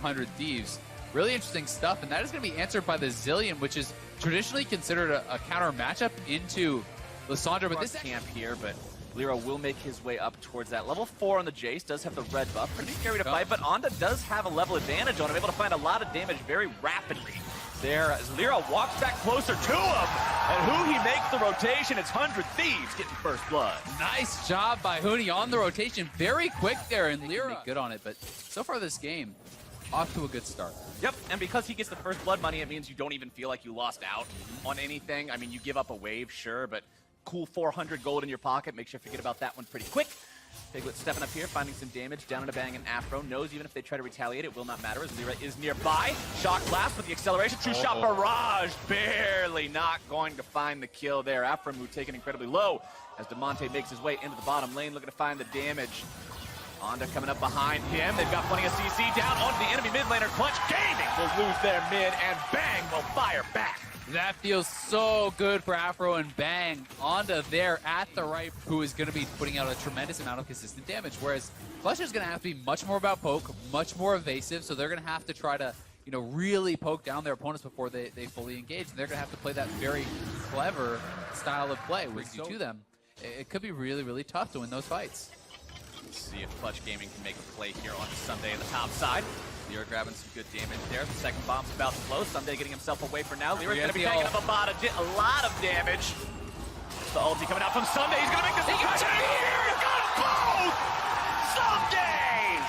100 Thieves. Really interesting stuff, and that is going to be answered by the Zillion, which is traditionally considered a counter matchup into Lissandra. But this camp here, but Lira will make his way up towards that. Level 4 on the Jace does have the red buff. Pretty scary to fight, but Onda does have a level advantage on him, able to find a lot of damage very rapidly. There, as Lira walks back closer to him, and Hoonie makes the rotation. It's 100 Thieves getting first blood. Nice job by Hoonie on the rotation. Very quick there, and Lira good on it. But so far this game, off to a good start. Yep, and because he gets the first blood money, it means you don't even feel like you lost out on anything. I mean, you give up a wave, sure, but cool 400 gold in your pocket. Make sure you forget about that one pretty quick. Piglet stepping up here, finding some damage. Down in a bang and Afro. Knows even if they try to retaliate, it will not matter as Lira is nearby. Shock blast with the acceleration. True shot barrage. Barely not going to find the kill there. Afro move taken incredibly low as Demonte makes his way into the bottom lane, looking to find the damage. Onda coming up behind him. They've got plenty of CC down onto the enemy mid laner. Clutch Gaming will lose their mid, and Bang will fire back. That feels so good for Afro, and Bang Onda there at the right, who is going to be putting out a tremendous amount of consistent damage. Whereas Clutch is going to have to be much more about poke, much more evasive, so they're going to have to try to, you know, really poke down their opponents before they fully engage. And they're going to have to play that very clever style of play, brings you to them. It could be really, really tough to win those fights. Let's see if Clutch Gaming can make a play here on Sunday in the top side. Lira grabbing some good damage there. The second bomb's about to blow. Sunday getting himself away for now. Lira's going to be taking up a lot of damage. The ulti coming out from Sunday. He's going to make this cut here. He's got both! Sunday!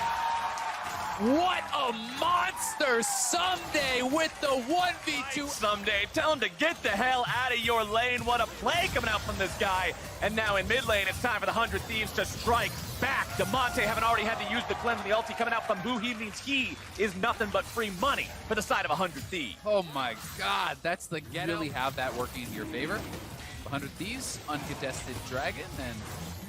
What a monster! Sunday with the 1v2. Sunday, tell him to get the hell out of your lane. What a play coming out from this guy. And now in mid lane, it's time for the 100 Thieves to strike back. Demonte haven't already had to use the cleanse, and the ulti coming out from who he means he is nothing but free money for the side of 100 Thieves. Oh my god, that's the get. Really have that working in your favor. 100 Thieves, uncontested dragon, and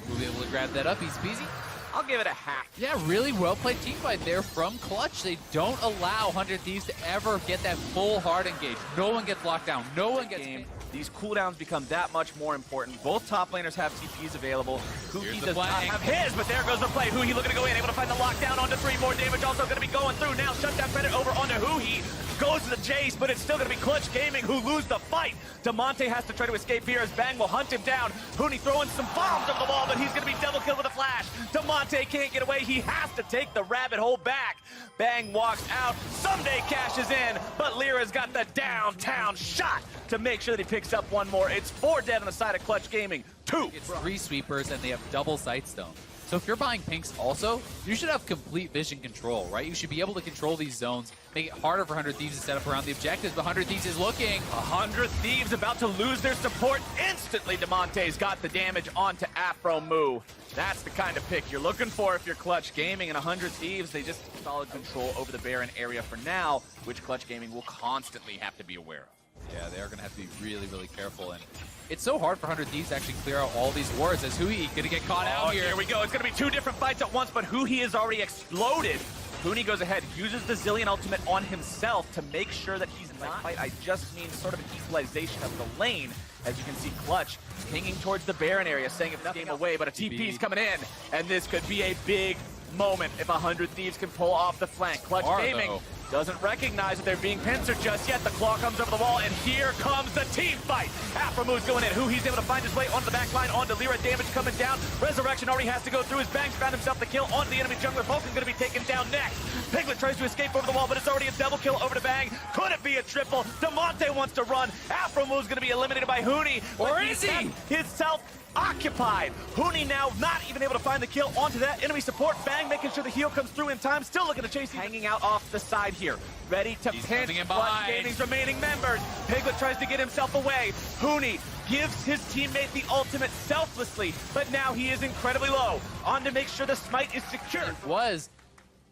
we'll be able to grab that up easy peasy. I'll give it a half. Yeah, really well played team fight there from Clutch. They don't allow 100 Thieves to ever get that full hard engage. No one gets locked down. No one gets game. These cooldowns become that much more important. Both top laners have TPs available. Huhi does not have his, but there goes the play. Huhi looking to go in, able to find the lockdown onto 3 more damage. Also going to be going through now. Shutdown credit over onto Huhi. Goes to the Jace, but it's still going to be Clutch Gaming who lose the fight. Demonte has to try to escape here as Bang will hunt him down. Hoonie throwing some bombs over the wall, but he's going to be double killed with a flash. Demonte can't get away. He has to take the rabbit hole back. Bang walks out. Sunday cashes in, but Lira's got the downtown shot to make sure that he picks up one more. It's 4 dead on the side of Clutch Gaming. 2. It's 3 sweepers, and they have double Sightstone. So if you're buying pinks also, you should have complete vision control, right? You should be able to control these zones, make it harder for 100 Thieves to set up around the objectives, but 100 Thieves is looking. 100 Thieves about to lose their support instantly. Demonte's got the damage onto Afro Moo. That's the kind of pick you're looking for if you're Clutch Gaming. And 100 Thieves, they just solid control over the Baron area for now, which Clutch Gaming will constantly have to be aware of. Yeah, they're going to have to be really, really careful. And it's so hard for 100 Thieves to actually clear out all these wards as Huhi going to get caught out here. Here we go. It's going to be 2 different fights at once, but Huhi is already exploded. Hoonie goes ahead, uses the Zillion ultimate on himself to make sure that he's not fight. I just mean sort of an equalization of the lane. As you can see, Clutch pinging towards the Baron area, saying it's game away, but a TP's coming in. And this could be a big moment if 100 Thieves can pull off the flank. Clutch Gaming doesn't recognize that they're being pincered just yet. The claw comes over the wall, and here comes the team fight. Afro moves going in. He's able to find his way onto the back line, onto Lira. Damage coming down. Resurrection already has to go through. His Bangs found himself the kill onto the enemy jungler. Vulcan going to be taken down next. Piglet tries to escape over the wall, but it's already a double kill over to Bang. Could it be a triple? Demonte wants to run. Afro move's going to be eliminated by Hoonie. Or is he? Himself occupied. Hoonie now not even able to find the kill onto that enemy support. Bang making sure the heal comes through in time. Still looking to chase. Hanging out off the side here. Ready to pinch Clutch Gaming's remaining members. Piglet tries to get himself away. Hoonie gives his teammate the ultimate selflessly, but now he is incredibly low. On to make sure the smite is secure. It was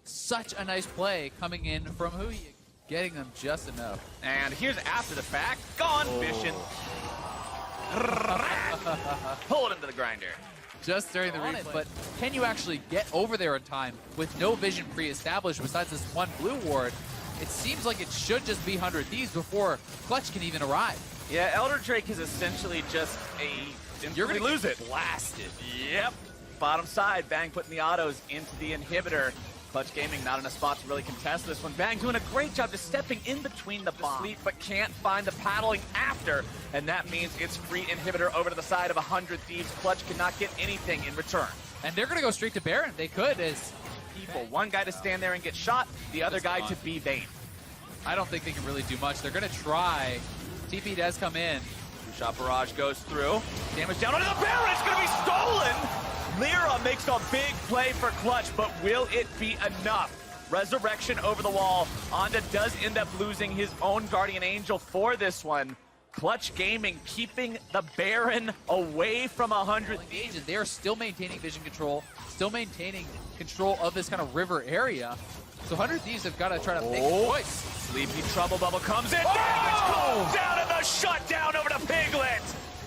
such a nice play coming in from Huhi, getting them just enough. And here's after the fact. Gone fishing. Pull it into the grinder. Just during the replay. But can you actually get over there in time with no vision pre-established besides this one blue ward? It seems like it should just be 100 Thieves before Clutch can even arrive. Yeah, Elder Drake is essentially just a... You're going to lose it. Blasted. Yep. Bottom side, Bang putting the autos into the inhibitor. Clutch Gaming not in a spot to really contest this one. Bang doing a great job just stepping in between the sleep, but can't find the paddling after. And that means it's free inhibitor over to the side of 100 Thieves. Clutch cannot get anything in return. And they're going to go straight to Baron. They could as people. One guy to stand there and get shot, the other guy to be Vayne. I don't think they can really do much. They're going to try. TP does come in. Shot barrage goes through. Damage down onto the Baron. It's going to be stolen. Lyra makes a big play for Clutch, but will it be enough? Resurrection over the wall. Onda does end up losing his own Guardian Angel for this one. Clutch Gaming keeping the Baron away from 100 Thieves. They are still maintaining vision control, still maintaining control of this kind of river area. So 100 Thieves have got to try to make a choice. Sleepy Trouble Bubble comes in. Damage comes down and the shutdown over to Piglet.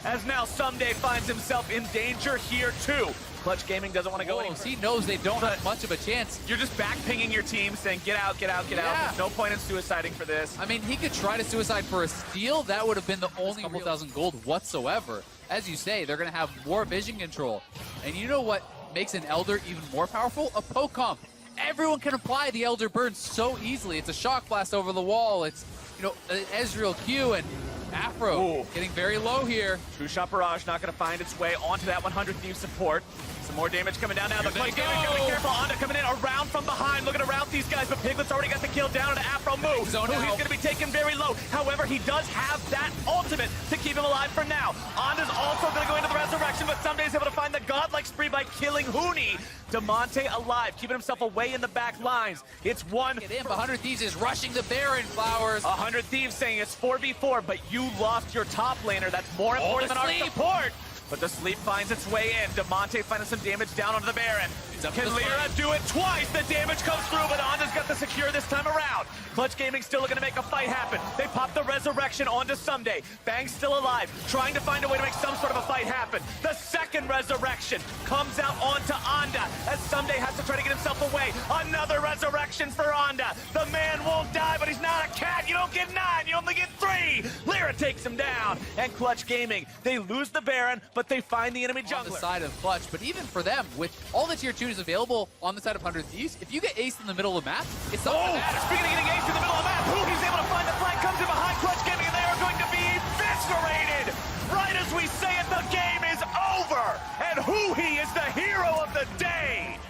As now Someday finds himself in danger here too. Clutch Gaming doesn't want to go any further. He knows they don't have much of a chance. You're just back-pinging your team, saying, get out, get out, get out. There's no point in suiciding for this. I mean, he could try to suicide for a steal. That would have been the only couple thousand gold whatsoever. As you say, they're going to have more vision control. And you know what makes an Elder even more powerful? A poke comp. Everyone can apply the Elder Burn so easily. It's a shock blast over the wall. It's, you know, Ezreal Q and Afro getting very low here. True Shot Barrage not going to find its way onto that 100 Thieves support. Some more damage coming down now. The Clutch Gaming got to be careful. Onda coming in around from behind, looking around these guys, but Piglet's already got the kill down to Afro move. He's going to be taken very low. However, he does have that ultimate to keep him alive for now. Onda's also going to go into the resurrection, but Someday's able to find the godlike spree by killing Huni. Damonte alive, keeping himself away in the back lines. It's one. Get in, 100 Thieves is rushing the Baron, Flowers. 100 Thieves saying it's 4v4, but you lost your top laner. That's more important than our support. But the sleep finds its way in. Damonte finding some damage down onto the Baron. Can Lyra do it twice? The damage comes through, but Onda's got the secure this time around. Clutch Gaming still looking to make a fight happen. They pop the resurrection onto Someday. Bang's still alive, trying to find a way to make some sort of a fight happen. The second resurrection comes out onto Onda as Someday has to try to get himself away. Another resurrection for Onda. The man won't die, but he's not a cat. You don't get 9, you only get 3. Lyra takes him down. And Clutch Gaming, they lose the Baron, but they find the enemy jungler. On the side of Clutch, but even for them, with all the tier 2s available on the side of 100 Thieves, if you get aced in the middle of the map, it's not gonna matter. Speaking of getting aced in the middle of the map, Hootie's able to find the flank, comes in behind Clutch Gaming, and they are going to be eviscerated. Right as we say it, the game is over, and Hootie is the hero of the day.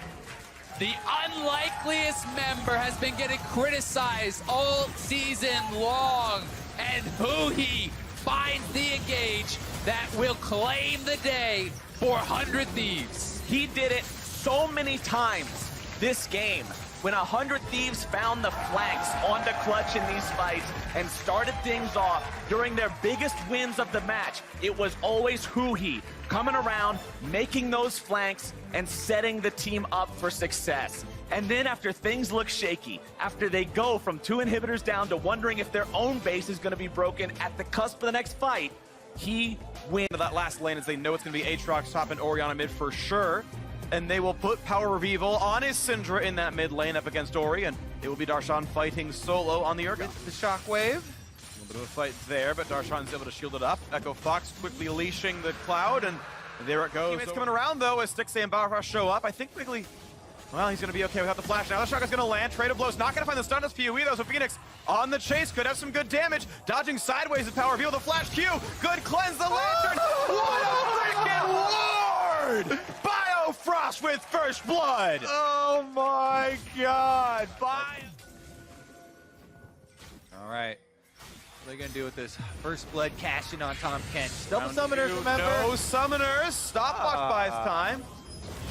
The unlikeliest member has been getting criticized all season long, and Hootie finds the engage that will claim the day for 100 Thieves. He did it so many times this game when 100 Thieves found the flanks onto Clutch in these fights and started things off during their biggest wins of the match. It was always Hootie coming around, making those flanks, and setting the team up for success. And then after things look shaky, after they go from 2 inhibitors down to wondering if their own base is going to be broken at the cusp of the next fight, he wins. That last lane as they know it's going to be Aatrox top and Orianna mid for sure. And they will put Power Revival on his Syndra in that mid lane up against Ori, and it will be Darshan fighting solo on the Urgot. The Shockwave. A little bit of a fight there, but Darshan's able to shield it up. Echo Fox quickly leashing the Cloud, and there it goes. Teammates coming around, though, as Stixxay and Bauerfrost show up. I think Wiggly, well, he's going to be okay without the flash. Now the shotgun's going to land. Trade of blows. Not going to find the stun as PoE, though, so Phoenix on the chase could have some good damage. Dodging sideways with Power Reveal. The flash Q. Good cleanse the lantern. What a freaking ward! Biofrost with first blood. Oh my God. All right. What are they going to do with this first blood cashing on Tom Kent? Double summoners, remember? No summoners. Stopwatch buys time.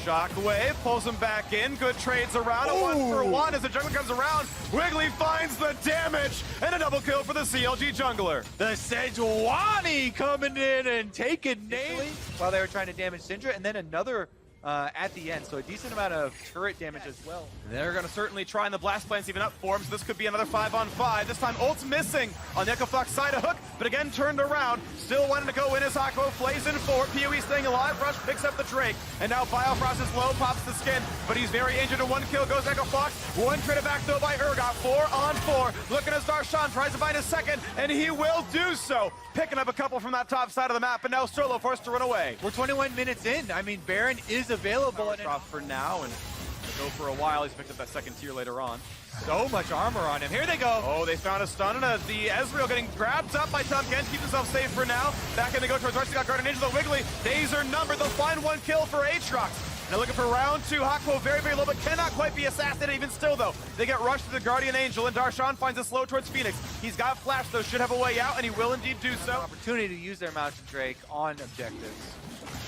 Shockwave pulls him back in. Good trades around. A 1-for-1 as the jungler comes around. Wiggly finds the damage and a double kill for the CLG jungler. The Sejuani coming in and taking names while they were trying to damage Syndra, and then another at the end, so a decent amount of turret damage as well. They're going to certainly try, and the blast plans even up for him, so this could be another 5-on-5. This time ult's missing on the Echo Fox side of hook, but again turned around. Still wanting to go in as Aqua flays in forward. PoE staying alive. Rush picks up the Drake, and now Biofrost is low, pops the skin, but he's very injured. And 1 kill goes Echo Fox. 1 traded back though by Urgot. 4-on-4. Looking as Darshan tries to find a second, and he will do so. Picking up a couple from that top side of the map, and now Solo forced to run away. We're 21 minutes in. I mean, Baron is available. Drop for now, and go for a while. He's picked up that second tier later on. So much armor on him. Here they go. Oh, they found a stun, and the Ezreal getting grabbed up by Top Gen. Keeps himself safe for now. Back in they go towards Rush. They got guarded into the Wiggly. Days are numbered. They'll find one kill for Aatrox. Now looking for round 2. Hakpo very, very low, but cannot quite be assassinated even still, though. They get rushed to the Guardian Angel, and Darshan finds a slow towards Phoenix. He's got Flash, though, should have a way out, and he will indeed do so. Opportunity to use their Mountain Drake on objectives.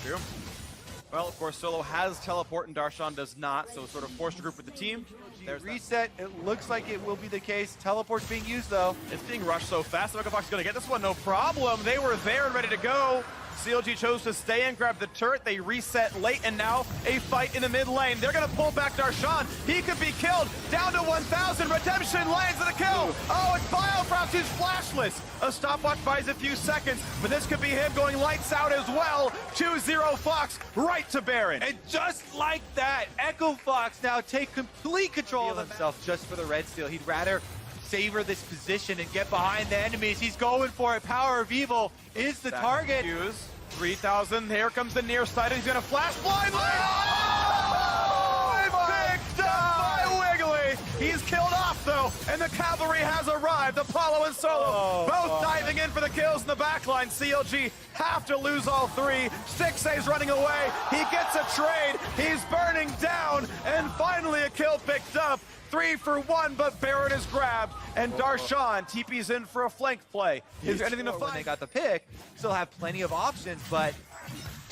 True. Well, of course, Solo has teleport, and Darshan does not, so sort of forced to group with the team. There's reset. It looks like it will be the case. Teleport's being used, though. It's being rushed so fast. The Fox is going to get this one, no problem. They were there and ready to go. CLG chose to stay and grab the turret. They reset late, and now a fight in the mid lane. They're going to pull back Darshan. He could be killed. Down to 1,000. Redemption lands the kill. Oh, it's Biofrost who's flashless. A stopwatch buys a few seconds, but this could be him going lights out as well. 2-0 Fox right to Baron. And just like that, Echo Fox now take complete control of himself just for the red steal. He'd rather savor this position and get behind the enemies. He's going for it. Power of Evil is the target. 3,000. Here comes the near side. He's going to flash blindly. Picked up by Wiggly. He's killed off, though, and the cavalry has arrived. Apollo and Solo both diving in for the kills in the backline. CLG have to lose all 3. Stixxay's running away. He gets a trade. He's burning down, and finally a kill picked up. 3 for 1, but Baron is grabbed, and Darshan TP's in for a flank play. Is there anything to find? When they got the pick, still have plenty of options, but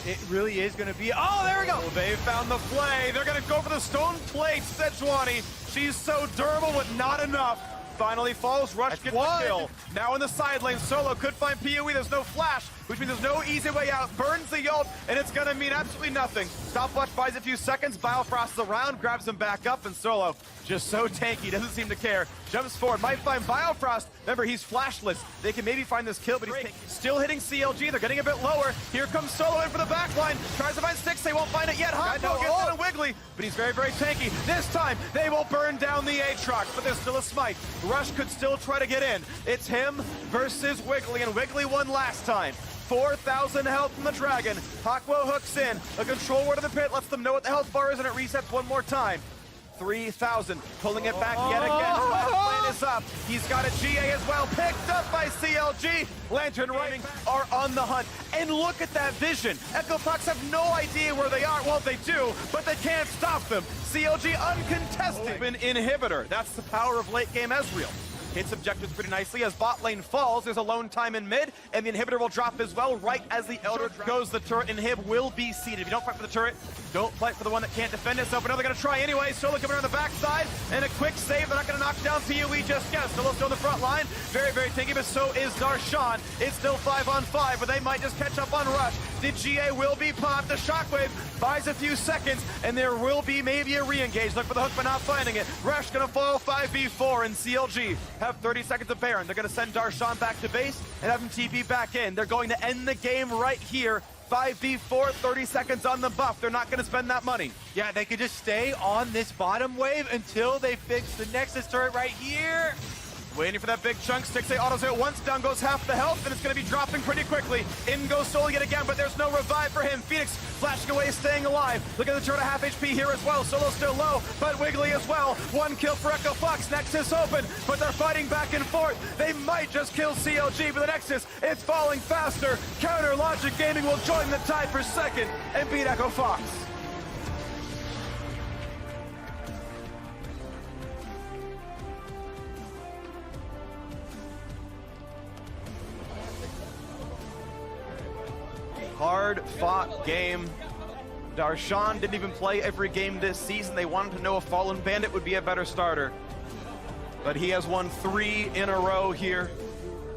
it really is going to be... Oh, there we go! Well, they found the play. They're going to go for the stone plate. Sejuani, she's so durable, but not enough. Finally falls. Rush gets the kill. Now in the side lane, Solo could find PoE. There's no flash, which means there's no easy way out. Burns the ult, and it's going to mean absolutely nothing. Stopwatch buys a few seconds. Biofrost is around, grabs him back up, and Solo just so tanky, doesn't seem to care. Jumps forward, might find Biofrost. Remember, he's flashless. They can maybe find this kill, but he's still hitting CLG. They're getting a bit lower. Here comes Solo in for the backline. Tries to find Stixxay, won't find it yet. Hakpo gets out of Wiggly, but he's very, very tanky. This time, they will burn down the Aatrox, but there's still a smite. Rush could still try to get in. It's him versus Wiggly, and Wiggly won last time. 4,000 health from the Dragon. Hakpo hooks in. A control word of the pit lets them know what the health bar is, and it resets one more time. 3,000, pulling it back yet again. Plan is up. He's got a GA as well, picked up by CLG. Lantern Rising are on the hunt. And look at that vision. Echo Fox have no idea where they are. Well, they do, but they can't stop them. CLG uncontested. An inhibitor. That's the power of late game Ezreal. Hits objectives pretty nicely. As bot lane falls, there's a lone time in mid, and the inhibitor will drop as well. Right as the Elder goes, the turret inhib will be seated. If you don't fight for the turret, don't fight for the one that can't defend itself. But now they're going to try anyway. Solo coming around the backside, and a quick save. They're not going to knock down PoE just yet. Solo's still on the front line. Very, very tanky, but so is Darshan. It's still 5-on-5, but they might just catch up on Rush. The GA will be popped. The Shockwave buys a few seconds, and there will be maybe a re-engage. Look for the hook, but not finding it. Rush going to fall 5v4, and CLG have 30 seconds of Baron. They're going to send Darshan back to base and have him TP back in. They're going to end the game right here. 5v4, 30 seconds on the buff. They're not going to spend that money. Yeah, they could just stay on this bottom wave until they fix the Nexus turret right here. Waiting for that big chunk. Stixxay autos it once, down goes half the health, and it's going to be dropping pretty quickly. In goes Solo yet again, but there's no revive for him. Phoenix flashing away, staying alive. Look at the turret at half HP here as well. Solo's still low, but Wiggly as well. One kill for Echo Fox. Nexus open, but they're fighting back and forth. They might just kill CLG, but the Nexus, it's falling faster. Counter Logic Gaming will join the tie for second and beat Echo Fox. Hard-fought game. Darshan didn't even play every game this season. They wanted to know if Fallen Bandit would be a better starter. But he has won 3 in a row here.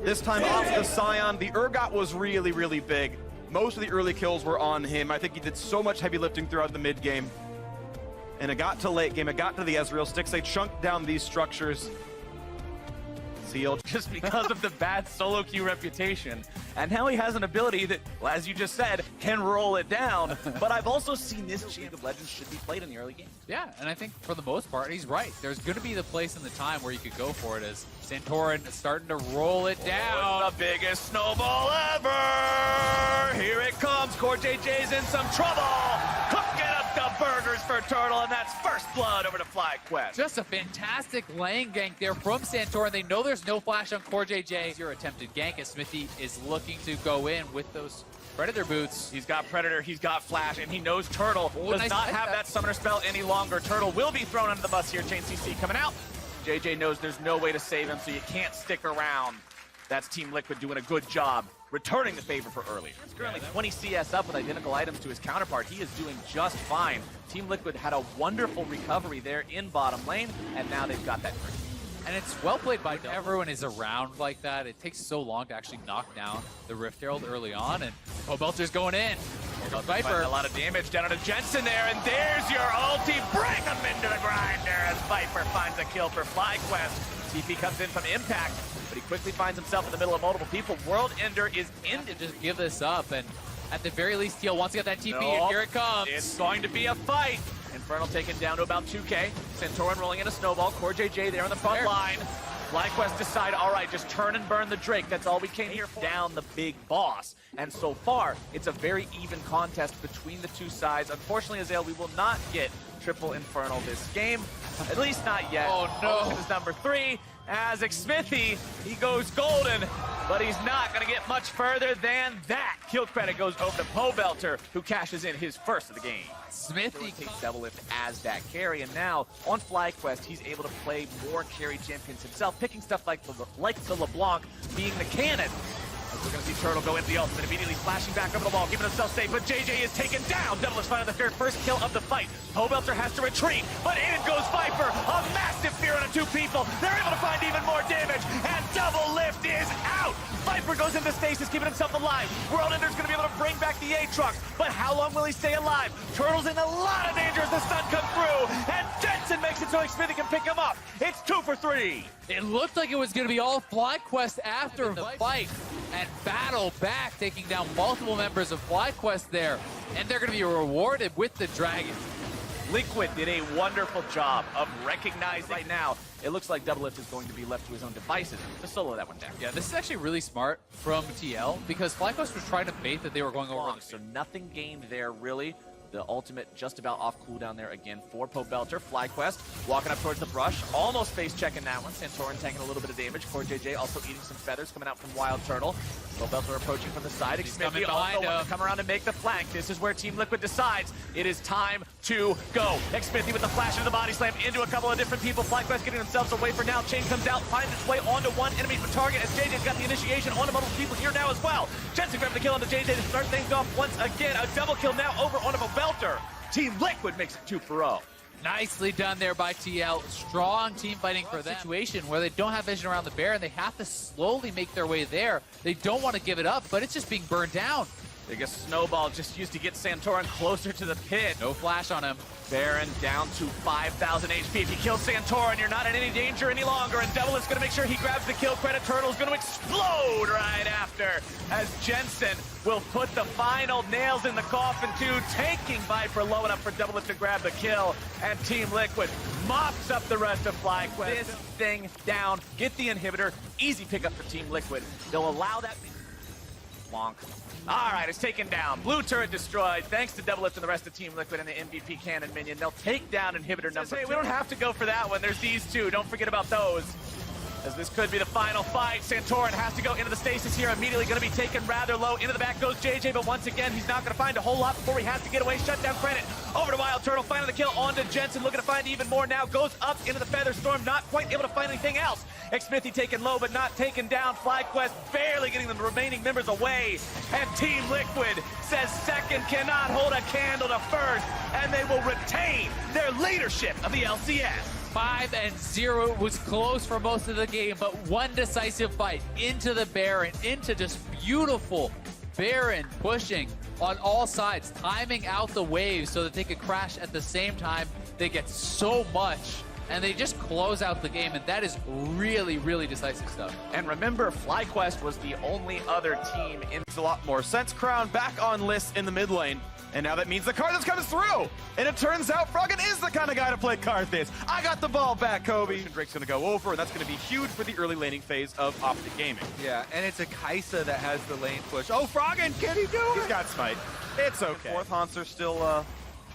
This time off the Scion. The Urgot was really, really big. Most of the early kills were on him. I think he did so much heavy lifting throughout the mid game. And it got to late game. It got to the Ezreal. Stixxay chunked down these structures. Just because of the bad solo queue reputation. And now he has an ability that, well, as you just said, can roll it down. But I've also seen this League of Legends should be played in the early game. Yeah, and I think for the most part, he's right. There's going to be the place and the time where you could go for it as Santorin is starting to roll it down. The biggest snowball ever! Here it comes. Core JJ's in some trouble. Cooking up the burgers for Turtle, and that's first First blood over to FlyQuest. Just a fantastic lane gank there from Santorin. They know there's no flash on Core JJ. Your attempted gank as Smithy is looking to go in with those Predator boots. He's got Predator, he's got Flash, and he knows Turtle does nice not light have that. that summoner spell any longer. Turtle will be thrown under the bus here. Chain CC coming out. JJ knows there's no way to save him, so you can't stick around. That's Team Liquid doing a good job returning the favor for early. He's currently 20 CS up with identical items to his counterpart. He is doing just fine. Team Liquid had a wonderful recovery there in bottom lane, and now they've got that grip. And it's well played by everyone is around like that. It takes so long to actually knock down the Rift Herald early on, and Belter's going in. Viper. A lot of damage down to Jensen there, and there's your ulti. Bring him into the grinder as Viper finds a kill for FlyQuest. TP comes in from Impact, but he quickly finds himself in the middle of multiple people. World Ender is in To just give this up, and at the very least, TL wants to get that TP, and Nope. here it comes. It's going to be a fight. Infernal taken down to about 2K. Santorin rolling in a snowball. Core JJ there on the front line. FlyQuest decide, all right, just turn and burn the Drake. That's all we came here for. Down the big boss. And so far, it's a very even contest between the two sides. Unfortunately, Azale, we will not get triple Infernal this game. At least not yet. Oh, no. This is number 3. As Smithy, he goes golden, but he's not going to get much further than that. Kill credit goes over to Belter, who cashes in his first of the game. Smithy Takes Doublelift as that carry, and now on FlyQuest, he's able to play more carry champions himself, picking stuff like the LeBlanc being the cannon. As we're going to see Turtle go into the ultimate, immediately flashing back over the wall, keeping himself safe, but JJ is taken down. Doublelift finding the first kill of the fight. Belter has to retreat, but in goes Viper. A massive fear on 2 people. They're able to find even more damage, and Doublelift is out. Viper goes into stasis, keeping himself alive. World Ender's going to be able to bring back the Aatrox, but how long will he stay alive? Turtle's in a lot of danger as the sun comes through, and Jensen makes it so Smithy can pick him up. It's 2 for 3. It looked like it was going to be all FlyQuest after the fight and battle back, taking down multiple members of FlyQuest there. And they're going to be rewarded with the Dragon. Liquid did a wonderful job of recognizing right now. It looks like Doublelift is going to be left to his own devices to solo that one down. Yeah, this is actually really smart from TL because FlyQuest was trying to bait that they were going over. So nothing gained there, really. The ultimate just about off cooldown there again for Belter. FlyQuest walking up towards the brush, almost face checking that one. Santorin taking a little bit of damage. Core JJ also eating some feathers coming out from Wild Turtle. Belter approaching from the side. Coming behind also him. come around and make the flank. This is where Team Liquid decides it is time to go. Smithy with the flash into the body slam into a couple of different people. FlyQuest getting themselves away for now. Chain comes out, finds its way onto one enemy for target as JJ's got the initiation onto multiple people here now as well. Jensen grabbing the kill onto JJ to start things off once again. A double kill now over onto Belter. Team Liquid makes it 2 for 0. Nicely done there by TL. Strong team fighting for that situation where they don't have vision around the bear and they have to slowly make their way there. They don't want to give it up, but it's just being burned down. Biggest snowball just used to get Santorin closer to the pit. No flash on him. Baron down to 5,000 HP. If you kill Santorin, you're not in any danger any longer, and Doublelift's going to make sure he grabs the kill credit. Turtle's going to explode right after, as Jensen will put the final nails in the coffin too, taking Viper low enough for Doublelift to grab the kill, and Team Liquid mops up the rest of FlyQuest. This thing down, get the inhibitor, easy pickup for Team Liquid. They'll allow that... Bonk. All right, it's taken down. Blue turret destroyed. Thanks to Doublelift and the rest of Team Liquid and the MVP cannon minion. They'll take down inhibitor number 2. Hey, we don't have to go for that one. There's these 2. Don't forget about those. As this could be the final fight. Santorin has to go into the stasis here. Immediately going to be taken rather low. Into the back goes JJ, but once again, he's not going to find a whole lot before he has to get away. Shut down credit. Over to Wild Turtle. Finding the kill onto Jensen. Looking to find even more now. Goes up into the Feather Storm. Not quite able to find anything else. Smithy taken low, but not taken down. FlyQuest barely getting the remaining members away. And Team Liquid says second cannot hold a candle to first. And they will retain their leadership of the LCS. 5-0. It was close for most of the game, but one decisive fight into the Baron, into just beautiful Baron pushing on all sides, timing out the waves so that they could crash at the same time. They get so much, and they just close out the game, and that is really, really decisive stuff. And remember, FlyQuest was the only other team in... Makes a lot more sense. Crown back on list in the mid lane. And now that means the Karthus comes through. And it turns out Froggen is the kind of guy to play Karthus. I got the ball back, Kobe. Drake's going to go over, and that's going to be huge for the early laning phase of Optic Gaming. Yeah, and it's a Kaisa that has the lane push. Oh, Froggen, can he do it? He's got smite. It's okay. Fourth Hanser still,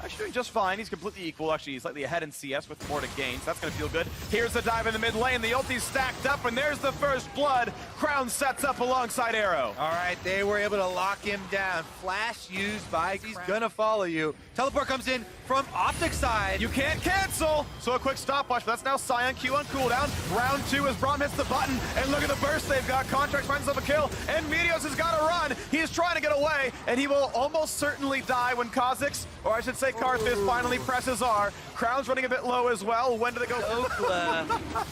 Actually doing just fine. He's completely equal. Actually, he's slightly ahead in CS with more to gain, so that's going to feel good. Here's the dive in the mid lane. The ulti's stacked up, and there's the first blood. Crown sets up alongside Arrow. All right, they were able to lock him down. Flash used by, he's gonna follow you. Teleport comes in from Optic side. You can't cancel! So a quick stopwatch, but that's now Scion Q on cooldown. Round 2 as Braum hits the button, and look at the burst they've got. Contracts finds himself a kill, and Meteos has got to run. He's trying to get away, and he will almost certainly die when Kha'Zix, or I should say Karthus, finally presses R. Crown's running a bit low as well. When do they go?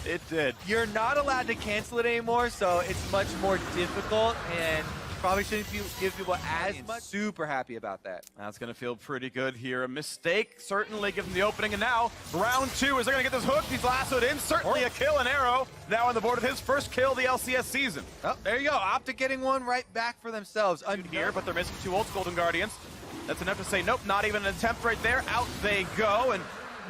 It did. You're not allowed to cancel it anymore, so it's much more difficult, and probably shouldn't give people as much. Super happy about that. That's going to feel pretty good here. A mistake, certainly, give him the opening. And now, round 2, is they're going to get this hook. He's lassoed in. Certainly a kill, and Arrow now on the board with his first kill of the LCS season. Oh, there you go. Optic getting one right back for themselves. Here, but they're missing 2 ults, Golden Guardians. That's enough to say, nope, not even an attempt right there. Out they go, and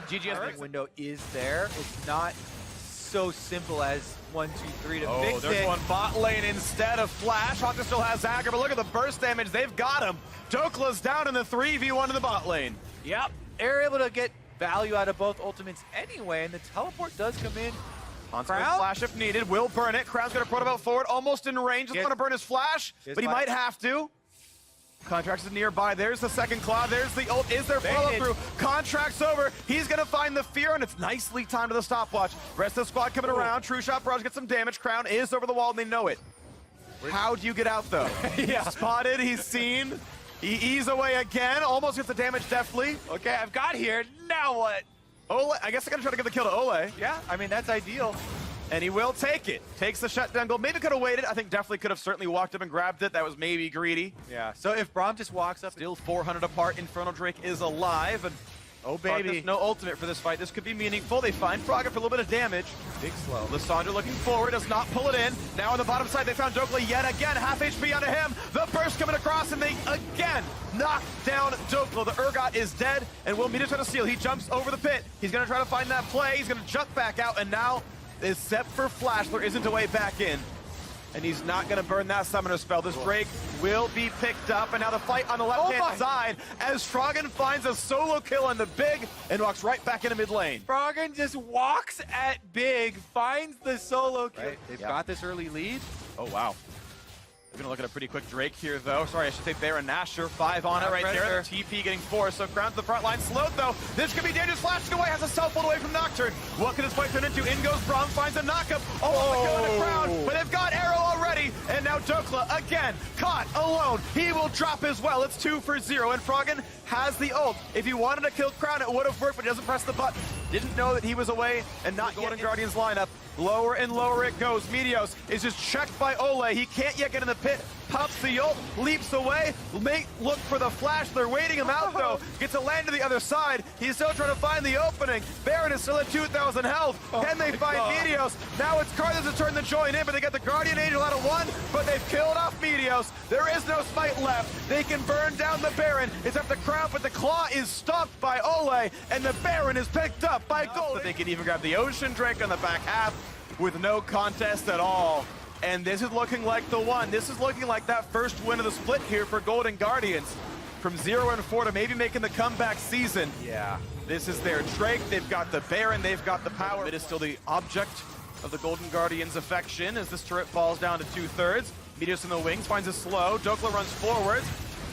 GG window is there. It's not so simple as 1, 2, 3 to fix there's it. one bot lane instead of Flash. Hawker still has Zagger, but look at the burst damage. They've got him. Dokla's down in the 3v1 in the bot lane. Yep, they're able to get value out of both ultimates anyway, and the teleport does come in. Crown? Flash if needed, will burn it. Crown's gonna protobout forward, almost in range. Doesn't want to burn his flash, but he might have to. Contracts is nearby. There's the second claw. There's the ult. Is there follow-through? Contract's over. He's going to find the fear, and it's nicely timed to the stopwatch. Rest of the squad coming around. True Shot Barrage gets some damage. Crown is over the wall, and they know it. How do you get out, though? Spotted. He's seen. He ease away again. Almost gets the damage deftly. Okay, I've got here. Now what? Ole, I guess I got to try to get the kill to Ole. Yeah, I mean, that's ideal. And he will take it. Takes the shutdown goal. Maybe could have waited. I think definitely could have certainly walked up and grabbed it. That was maybe greedy. Yeah, so if Braum just walks up. Still 400 apart. Infernal Drake is alive. And oh, baby. No ultimate for this fight. This could be meaningful. They find Frogger for a little bit of damage. Big slow. Lissandra looking forward. Does not pull it in. Now on the bottom side, they found Dokla yet again. Half HP onto him. The burst coming across, and they again knock down Dokla. The Urgot is dead, and will meet us on a steal. He jumps over the pit. He's going to try to find that play. He's going to jump back out, and now except for Flash, there isn't a way back in. And he's not going to burn that summoner spell. This Drake will be picked up. And now the fight on the left-hand side as Froggen finds a solo kill on the Big and walks right back into mid lane. Froggen just walks at Big, finds the solo kill. Right. They've got this early lead. Oh, wow. We're going to look at a pretty quick Drake here, though. Sorry, I should say Baron Nashor. 5 on it right there. TP getting 4, so Crown to the front line. Slowed, though. This could be dangerous. Flashing away. Has a self-hold away from Nocturne. What can this fight turn into? In goes Braum. Finds a knockup. Almost a kill in the Crown. But they've got Arrow already. And now Dokla, again, caught alone. He will drop as well. It's 2 for 0. And Froggen has the ult. If he wanted to kill Crown, it would have worked, but he doesn't press the button. Didn't know that he was away and not Golden Guardians lineup. Lower and lower it goes. Meteos is just checked by Ole. He can't yet get in the pit. Pops the ult, leaps away, look for the flash. They're waiting him out, though. Gets to land to the other side. He's still trying to find the opening. Baron is still at 2,000 health. Can they find Meteos? Now it's Karthus to turn the join in, but they get the Guardian Angel out of 1, but they've killed off Meteos. There is no smite left. They can burn down the Baron. It's up the Crown, but the Claw is stopped by Ole, and the Baron is picked up by Gold. They can even grab the Ocean Drake on the back half with no contest at all. And this is looking like the one. This is looking like that first win of the split here for Golden Guardians. From 0-4 to maybe making the comeback season. Yeah. This is their Drake. They've got the Baron. They've got the power. It is still the object of the Golden Guardians' affection as this turret falls down to 2/3. Meteos in the wings, finds a slow. Dokla runs forwards.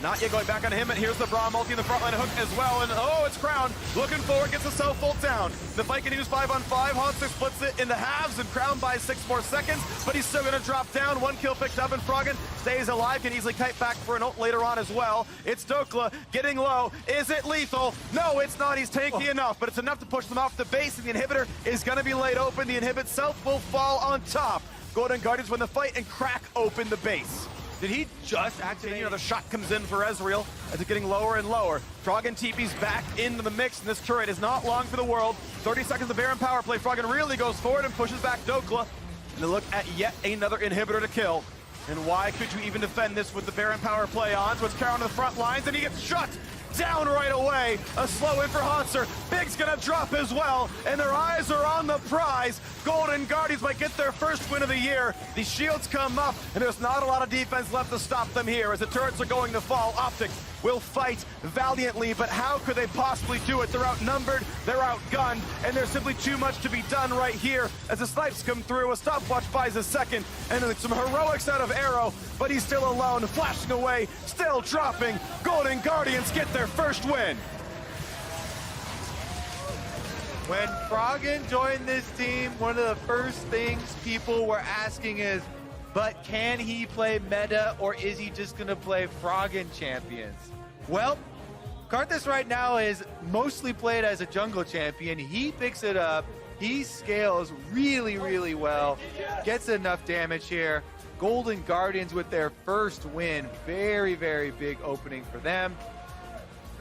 Not yet going back on him, and here's the Braum multi in the front line hook as well, and oh, it's Crown. Looking forward, gets a self-ult down. The fight continues 5-on-5. Hauntzer splits it into halves, and Crown buys 6 more seconds, but he's still gonna drop down. 1 kill picked up, and Froggen stays alive, can easily kite back for an ult later on as well. It's Dokla getting low. Is it lethal? No, it's not. He's tanky enough, but it's enough to push them off the base, and the inhibitor is gonna be laid open. The inhibit self will fall on top. Golden Guardians win the fight and crack open the base. Did he just activate? Another shot comes in for Ezreal as it's getting lower and lower. Froggen TP's back into the mix, and this turret is not long for the world. 30 seconds of Baron power play. Froggen really goes forward and pushes back Dokla. And they look at yet another inhibitor to kill. And why could you even defend this with the Baron power play on? So it's Crown to the front lines, and he gets shut down right away. A slow in for Hauntzer. Big's gonna drop as well, and their eyes are on the prize. Golden Guardians might get their first win of the year. The shields come up, and there's not a lot of defense left to stop them here as the turrets are going to fall. Optic will fight valiantly, but how could they possibly do it? They're outnumbered, they're outgunned, and there's simply too much to be done right here. As the snipes come through, a stopwatch buys a second, and then some heroics out of Arrow, but he's still alone, flashing away, still dropping. Golden Guardians get their first win. When Froggen joined this team, one of the first things people were asking is, but can he play meta, or is he just going to play Froggen champions? Well, Karthus right now is mostly played as a jungle champion. He picks it up. He scales really, really well. Gets enough damage here. Golden Guardians with their first win. Very, very big opening for them.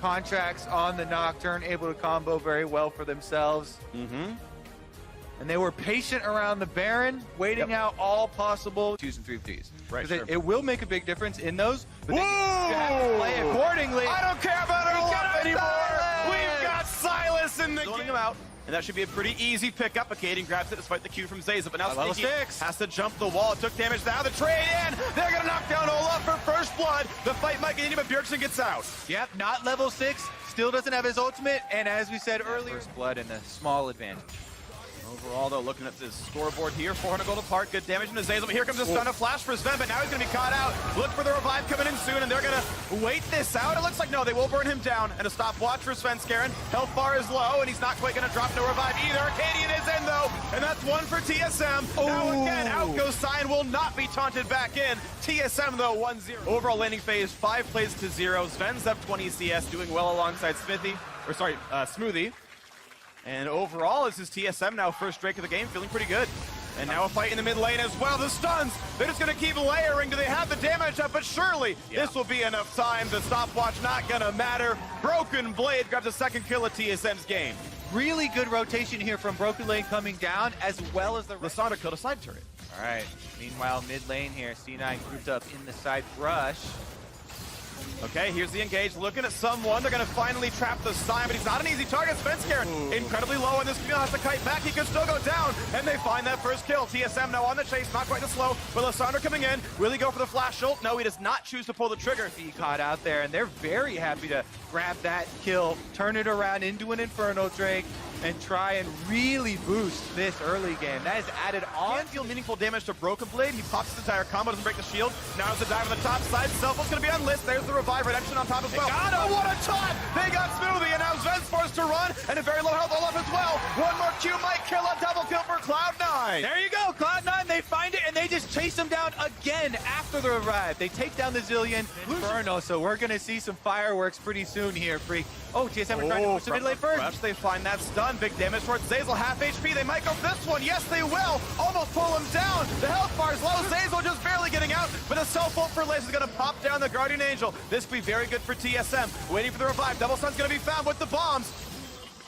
Contracts on the Nocturne, able to combo very well for themselves. And they were patient around the Baron, waiting out all possible 2s and 3Ps. Right, Because it will make a big difference in those, but then you Whoa! have to play accordingly. I don't care about our life anymore. Silas! We've got Silas in the game. Him out. And that should be a pretty easy pickup. Kaden grabs it despite the Q from Zaza, but now Level Stinky 6 has to jump the wall. It took damage now. The trade in. They're going to knock down Olaf for first blood. The fight might continue, but Bjergsen gets out. Yep, not level 6. Still doesn't have his ultimate, and as we said earlier, first blood and a small advantage. Overall, though, looking at this scoreboard here, 400 gold apart, good damage into Zazel, but here comes a stun of flash for Sven, but now he's going to be caught out. Look for the revive coming in soon, and they're going to wait this out. It looks like, no, they will burn him down, and a stopwatch for Svenskeren. Health bar is low, and he's not quite going to drop no revive either. Arcadian is in, though, and that's one for TSM. Now again, out goes Sion, will not be taunted back in. TSM, though, 1-0. Overall landing phase, 5 plays to 0. Sven's up 20 CS, doing well alongside Smoothie. And overall, this is TSM now, first Drake of the game, feeling pretty good. And now a fight in the mid lane as well. The stuns, they're just going to keep layering. Do they have the damage up? But surely this will be enough time. The stopwatch not going to matter. Broken Blade grabs a second kill of TSM's game. Really good rotation here from Broken Lane coming down, as well as the... Lysandra killed a side turret. All right, meanwhile, mid lane here, C9 grouped up in the side rush. Okay, here's the engage, looking at someone. They're going to finally trap the Sion, but he's not an easy target. Svenskeren incredibly low, and this Camille has to kite back. He could still go down, and they find that first kill. TSM now on the chase, not quite as slow, but Lysandra coming in. Will he go for the flash ult? No, he does not choose to pull the trigger. He caught out there, and they're very happy to grab that kill, turn it around into an Inferno Drake, and try and really boost this early game. That is added on. Can't deal meaningful damage to Broken Blade. He pops his entire combo, doesn't break the shield. Now it's a dive on the top side. Selfless going to be on list. There's the revive redemption on top as well. Oh, what a taunt! They got Smoothie, and now Sven's forced to run, and a very low health Olaf as well. One more Q might kill, a double kill for Cloud9. There you go, Cloud9, they find it, and they just chase him down again after the revive. They take down the Zillion Inferno, so we're going to see some fireworks pretty soon here, Freak. Oh, TSM are trying to push the mid lane first. Rush, they find that stun. Big damage towards Zazel, half HP. They might go for this one. Yes, they will. Almost pull him down. The health bar's low. Zazel just barely getting out, but a self-ult for Lace is going to pop down the Guardian Angel. This could be very good for TSM. Waiting for the revive. Double Sun's going to be found with the bombs.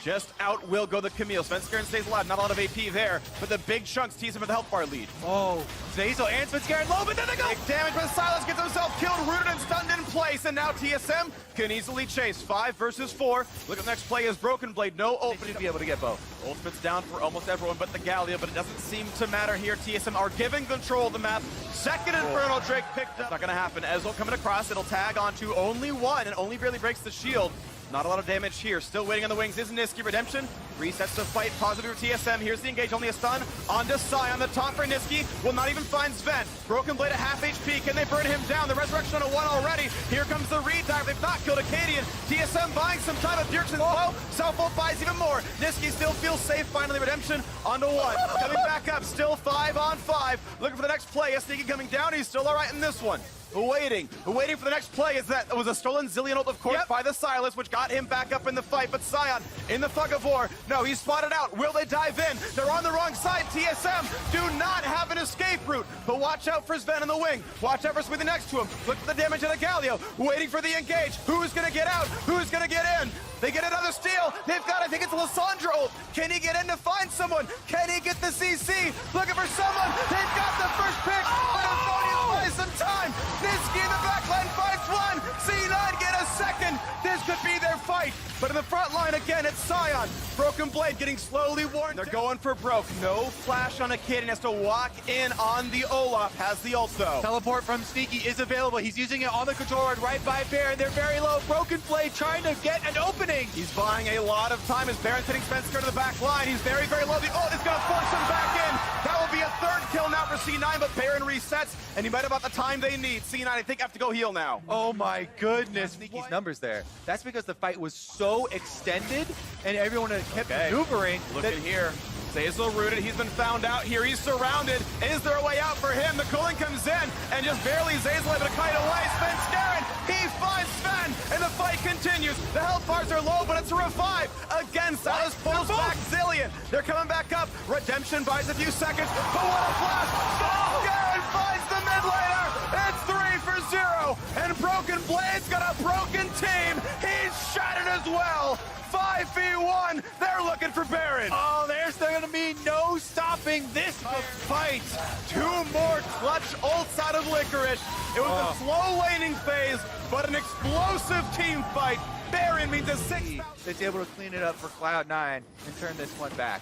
Just out will go the Camille. Svenskeren stays alive. Not a lot of AP there, but the big chunks tease him with the health bar lead. Oh, Zazel and Svenskeren low, but then they go. Big damage, but Silas gets himself killed, rooted and stunned in place, and now TSM can easily chase. 5 versus 4. Look at the next play is Broken Blade. No ult, but he'd be able to get both. Ultimate's down for almost everyone but the Gallia, but it doesn't seem to matter here. TSM are giving control of the map. Second Inferno Drake picked up. Not going to happen. Ezreal coming across. It'll tag onto only one, and only barely breaks the shield. Not a lot of damage here. Still waiting on the wings is Niski. Redemption resets the fight. Positive for TSM. Here's the engage. Only a stun. Onto Sion. The top for Niski. Will not even find Sven. Broken Blade at half HP. Can they burn him down? The resurrection on a 1 already. Here comes the redive. They've not killed Acadian. TSM buying some time. If Bjergsen's low, Self-ult buys even more. Niski still feels safe. Finally, Redemption onto 1. Coming back up. Still 5 on 5. Looking for the next play. Sneaky coming down. He's still all right in this one. Waiting for the next play. Is that it was a stolen Zillion ult, of course, by the Silas, which got him back up in the fight. But Sion in the fog of war. No, he's spotted out. Will they dive in? They're on the wrong side. TSM do not have an escape route. But watch out for Sven in the wing. Watch out for Smoothie next to him. Look at the damage of the Galio. Waiting for the engage. Who's going to get out? Who's going to get in? They get another steal. They've got, I think it's Lysandra ult. Can he get in to find someone? Can he get the CC? Looking for someone. They've got the first pick. But Anthonius buys some time. Niski in the backline finds one. C9 get a second. This could be their fight. But in the front line again, it's Sion. Broken Blade getting slowly worn. They're going for broke. No flash on a kid, and has to walk in on the Olaf. Has the ult though. Teleport from Sneaky is available. He's using it on the controller right by Baron. They're very low. Broken Blade trying to get an opening. He's buying a lot of time as Baron's hitting Svensker to the back line. He's very, very low. The ult is going to force him back in. That will be a third kill now for C9, but Baron resets, and he might have about the time they need. C9, I think, have to go heal now. Oh my goodness. Sneaky's numbers there. That's because the fight was so extended and everyone had kept maneuvering. Look at here. Zeyzal rooted, he's been found out here, he's surrounded. Is there a way out for him? The cooling comes in, and just barely Zeyzal able to kite away. Sven Skaren, he finds Sven, and the fight continues. The health bars are low, but it's a revive. Again, Salas pulls back Zillion. They're coming back up. Redemption buys a few seconds, but what a flash! Sven Skaren finds the mid laner. It's 3-0, and Broken Blade's got a broken team. He's shattered as well. 5v1, they're looking for Baron. Oh, there's going to be no stopping this fight. Two more clutch ults out of Licorice. It was a slow laning phase, but an explosive team fight. Baron means a 6,000. That's able to clean it up for Cloud9 and turn this one back.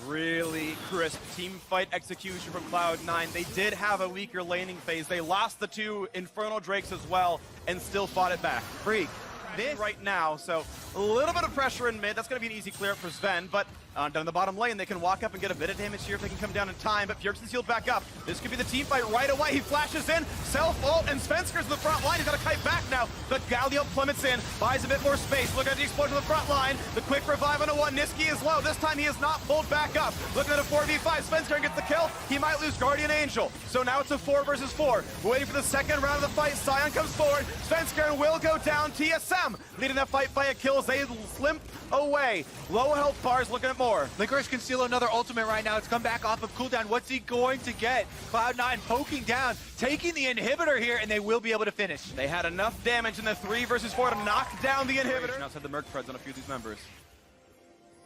Really crisp team fight execution from Cloud9. They did have a weaker laning phase. They lost the two Infernal Drakes as well and still fought it back. Freak. This right now, so a little bit of pressure in mid. That's going to be an easy clear up for Sven, but down in the bottom lane, they can walk up and get a bit of damage here if they can come down in time, but Bjergsen's healed back up. This could be the team fight right away. He flashes in, self-ult, and Svensker's in the front line. He's got to kite back now, but Galio plummets in, buys a bit more space. Look at the explosion on the front line. The quick revive on a one. Niski is low. This time he is not pulled back up. Looking at a 4v5. Svensker gets the kill. He might lose Guardian Angel. So now it's a 4 versus 4. We're waiting for the second round of the fight. Sion comes forward. Svensker will go down. TSM leading that fight by a kill. They limp away. Low health bars, looking at more. Licorice can steal another ultimate right now. It's come back off of cooldown. What's he going to get? Cloud9 poking down, taking the inhibitor here, and they will be able to finish. They had enough damage in the 3 versus 4 to knock down the inhibitor. Outside the Merc Freds on a few of these members.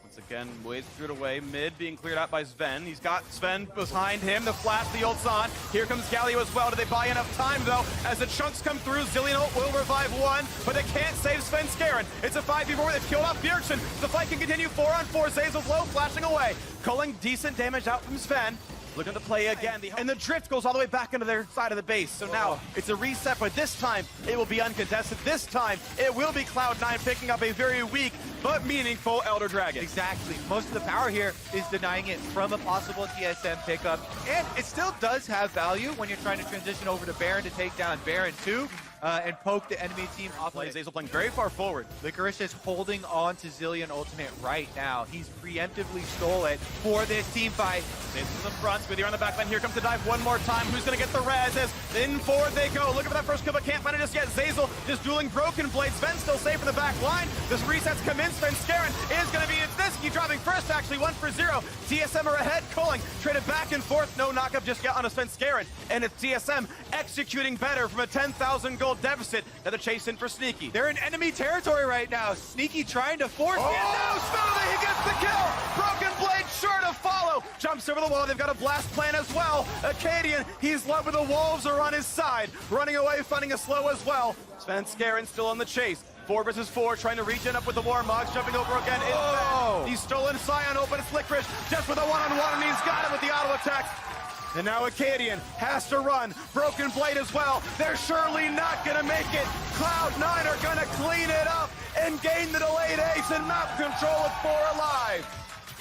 Once again, waves threw it away. Mid being cleared out by Sven. He's got Sven behind him. The flash, the ult's on. Here comes Galio as well. Do they buy enough time, though? As the chunks come through, Zillion ult will revive one, but they can't save Sven Skaren. It's a 5v4. They've killed off Bjergsen. The fight can continue 4-on-4. Zeyzal's low, flashing away. Culling decent damage out from Sven. Looking to play again, and the drift goes all the way back into their side of the base. So now it's a reset, but this time it will be uncontested. This time it will be Cloud9 picking up a very weak but meaningful Elder Dragon. Exactly. Most of the power here is denying it from a possible TSM pickup, and it still does have value when you're trying to transition over to Baron to take down Baron 2. And poke the enemy team off. Zeyzal playing very far forward. Licorice is holding on to Zillion ultimate right now. He's preemptively stole it for this team fight. Zeyzal's in the front, Smithy on the back line. Here comes the dive one more time. Who's going to get the res? As in forward they go. Looking for that first kill, but can't find it just yet. Zeyzal just dueling Broken Blade. Sven still safe in the back line. This resets come in. Sven Skaren is going to be Niski dropping first, actually 1-0. TSM are ahead. Culling traded back and forth. No knockup just yet on a Sven Skaren. And it's TSM executing better from a 10,000 gold deficit. Now the chase in for Sneaky. They're in enemy territory right now. Sneaky trying to force it. No, Smithy, he gets the kill. Broken Blade sure to follow. Jumps over the wall. They've got a blast plan as well. Acadian, he's love with the Wolves are on his side. Running away, finding a slow as well. Sven Skaren still on the chase. 4 versus 4, trying to regen up with the Warmogs, jumping over again. He's stolen Sion open. It's Licorice just with a one-on-one, and he's got it with the auto attacks. And now Acadian has to run. Broken Blade as well. They're surely not going to make it. Cloud9 are going to clean it up and gain the delayed ace and map control with 4 alive.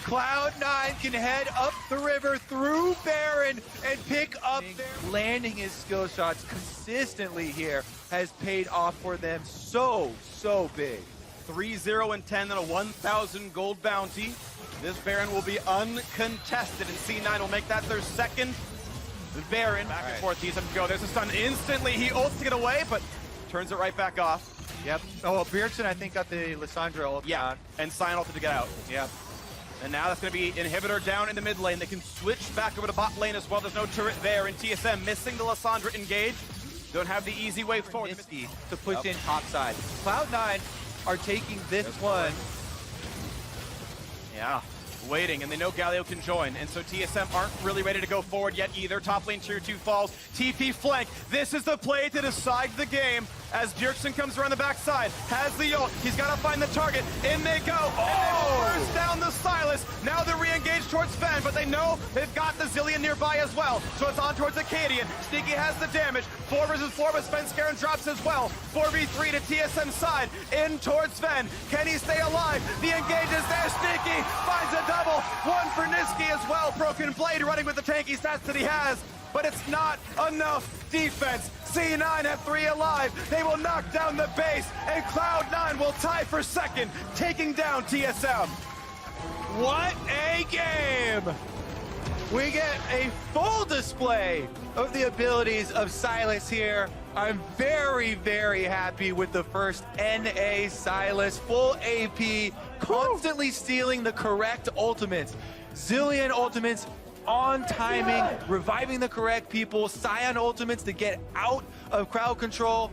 Cloud9 can head up the river through Baron and pick up their landing his skill shots consistently here has paid off for them so big. 3-0 and 10 and a 1,000 gold bounty. This Baron will be uncontested, and C9 will make that their second Baron. Back and forth, these go. There's a stun instantly. He ults to get away, but turns it right back off. Yep. Oh, well, Bjergsen, I think, got the Lissandra ult. Yeah, and Sion ulted to get out. Yep. And now that's going to be inhibitor down in the mid lane. They can switch back over to bot lane as well. There's no turret there, and TSM missing the Lissandra engage. Don't have the easy way forward. Niski to push in topside. Cloud9 are taking this one. Yeah, waiting, and they know Galio can join, and so TSM aren't really ready to go forward yet either. Top lane tier 2 falls, TP flank. This is the play to decide the game. as Bjergsen comes around the backside, has the ult, he's got to find the target, in they go, and they will burst down the Sylas. Now they're re-engaged towards Sven, but they know they've got the Zillion nearby as well, so it's on towards Acadian. Sneaky has the damage, 4 versus 4, but Sven Scaron drops as well. 4v3 to TSM side, in towards Sven. Can he stay alive? The engage is there, Sneaky finds a double, 1 for Niski as well. Broken Blade running with the tanky stats that he has, but it's not enough defense. C9 have 3 alive. They will knock down the base, and Cloud9 will tie for second, taking down TSM. What a game! We get a full display of the abilities of Sylas here. I'm very, very happy with the first NA Sylas. Full AP, constantly stealing the correct ultimates. Zillion ultimates on timing, reviving the correct people, Scion ultimates to get out of crowd control.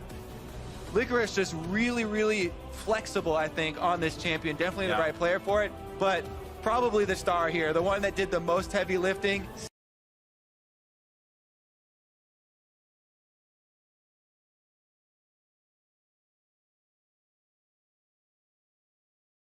Licorice just really, really flexible, I think, on this champion. Definitely the right player for it, but probably the star here, the one that did the most heavy lifting.